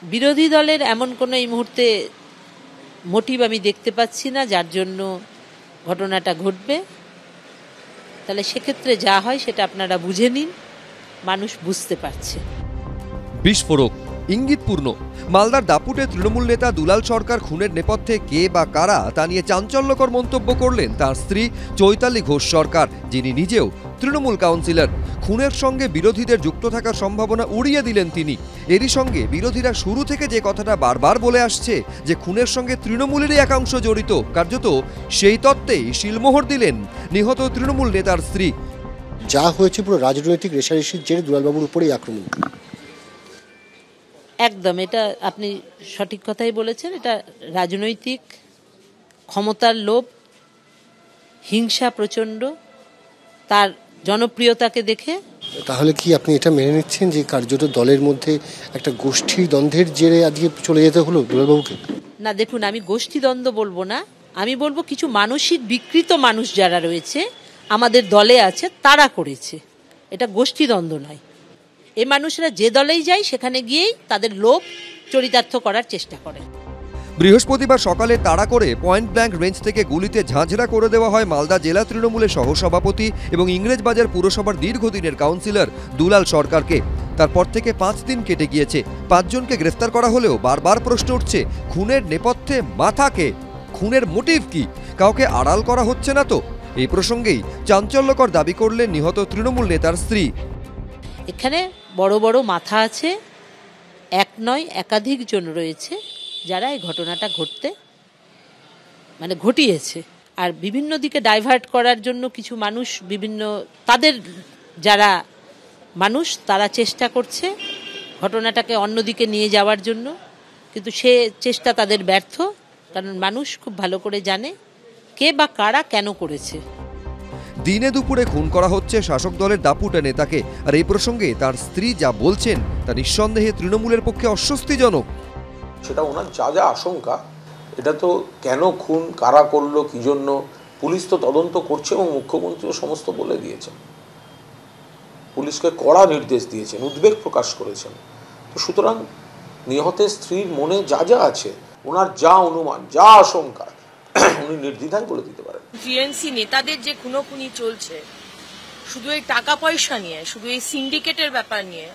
বিরোধী দলের এমন কোনো এই মুহূর্তে মোটিভ আমি দেখতে পাচ্ছি না যার জন্য ঘটনাটা ঘটবে। তাহলে সেক্ষেত্রে যা হয় সেটা আপনারা বুঝে নিন, মানুষ বুঝতে পারছে। বিস্ফোরক, ইঙ্গিতপূর্ণ। মালদার দাপুটে তৃণমূল নেতা দুলাল সরকার খুনের নেপথ্যে কে বা কারা তা নিয়ে চাঞ্চল্যকর মন্তব্য করলেন তার স্ত্রী চৈতালি ঘোষ সরকার, যিনি নিজেও তৃণমূল কাউন্সিলর। খুনের সঙ্গে বিরোধীদের যুক্ত থাকার সম্ভাবনা উড়িয়ে দিলেন তিনি। এরই সঙ্গে বিরোধীরা শুরু থেকে যে কথাটা বারবার বলে আসছে যে খুনের সঙ্গে তৃণমূলেরই একাংশ জড়িত, কার্যত সেই তত্ত্বেই শিলমোহর দিলেন নিহত তৃণমূল নেতার স্ত্রী। যা হয়েছে পুরো রাজনৈতিক রেষারেষির জেরে দুলালবাবুর উপরেই আক্রমণ। একদম, এটা আপনি সঠিক কথাই বলেছেন। এটা রাজনৈতিক ক্ষমতার লোভ, হিংসা প্রচণ্ড, তার জনপ্রিয়তাকে দেখে। তাহলে কি আপনি এটা মেনে নিচ্ছেন যে কার্যত দলের মধ্যে একটা গোষ্ঠী দ্বন্দ্বের জেরে আজকে চলে যেতে হলো দুলালবাবুকে? না, দেখুন, আমি গোষ্ঠী দ্বন্দ্ব বলবো না, আমি বলবো কিছু মানসিক বিকৃত মানুষ যারা রয়েছে আমাদের দলে আছে তারা করেছে। এটা গোষ্ঠী দ্বন্দ্ব নয়। এই মানুষরা যে দলেই যায় সেখানে গিয়েই তাদের লোভ চরিতার্থ করার চেষ্টা করে। বৃহস্পতিবার সকালে তাড়া করে পয়েন্ট ব্ল্যাঙ্ক রেঞ্জ থেকে গুলিতে ঝাঁঝরা করে দেওয়া হয় মালদা জেলা তৃণমূলের সহসভাপতি এবং ইংরেজবাজার পুরসভার দীর্ঘদিনের কাউন্সিলর দুলাল সরকারকে। তারপর থেকে 5 দিন কেটে গিয়েছে। 5 জনকে গ্রেফতার করা হলেও বারবার প্রশ্ন উঠছে, খুনের নেপথ্যে মাথাকে, খুনের মোটিভ কি? কাউকে আড়াল করা হচ্ছে না তো? এই প্রসঙ্গেই চাঞ্চল্যকর দাবি করলেন নিহত তৃণমূল নেতার স্ত্রী। এখানে বড় বড় মাথা আছে, এক নয় একাধিক জন রয়েছে যারা এই ঘটনাটা ঘটিয়েছে। আর বিভিন্ন দিকে ডাইভার্ট করার জন্য কিছু মানুষ তাদের যারা মানুষ তারা চেষ্টা করছে ঘটনাটাকে অন্যদিকে নিয়ে যাওয়ার জন্য, কিন্তু সে চেষ্টা তাদের ব্যর্থ। কারণ মানুষ খুব ভালো করে জানে কে বা কারা কেন করেছে। দিনে দুপুরে খুন করা হচ্ছে শাসক দলের দাপুটে নেতাকে, আর এই প্রসঙ্গে তার স্ত্রী যা বলছেন তা নিঃসন্দেহে তৃণমূলের পক্ষে অস্বস্তিজনক। সেটা ওনার যা যা আশঙ্কা, এটা তো কেন খুন, কারা করলো, কি জন্য, পুলিশ তো তদন্ত করছে এবং মুখ্যমন্ত্রীও সমস্ত বলে দিয়েছেন, পুলিশকে কড়া নির্দেশ দিয়েছেন, উদ্বেগ প্রকাশ করেছেন। তো সুতরাং নিহতের স্ত্রীর মনে যা যা আছে, ওনার যা অনুমান, যা আশঙ্কা, উনি নির্দ্বিধায় বলে দিতে পারেন। টিএমসি নেতাদের যে খুনোখুনি চলছে শুধু এই টাকা পয়সা নিয়ে, শুধু এই সিন্ডিকেটের ব্যাপার নিয়ে,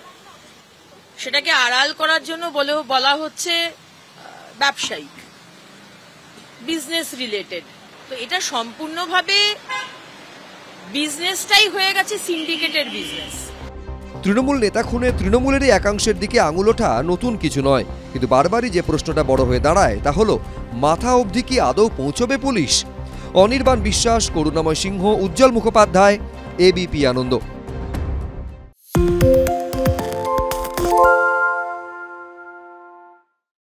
সেটাকে আড়াল করার জন্য বলা হচ্ছে ব্যবসায়িক, বিজনেস রিলেটেড। তো এটা সম্পূর্ণভাবে বিজনেসটাই হয়ে গেছে সিন্ডিকেটের বিজনেস। তৃণমূল নেতা খুনে তৃণমূলেরই একাংশের দিকে আঙুল ওঠা নতুন কিছু নয়, কিন্তু বারবারই যে প্রশ্নটা বড় হয়ে দাঁড়ায় তা হলো, মাথা অবধি কি আদৌ পৌঁছবে পুলিশ? অনির্বাণ বিশ্বাস, করুণাময় সিংহ, উজ্জ্বল মুখোপাধ্যায়, এবিপি আনন্দ।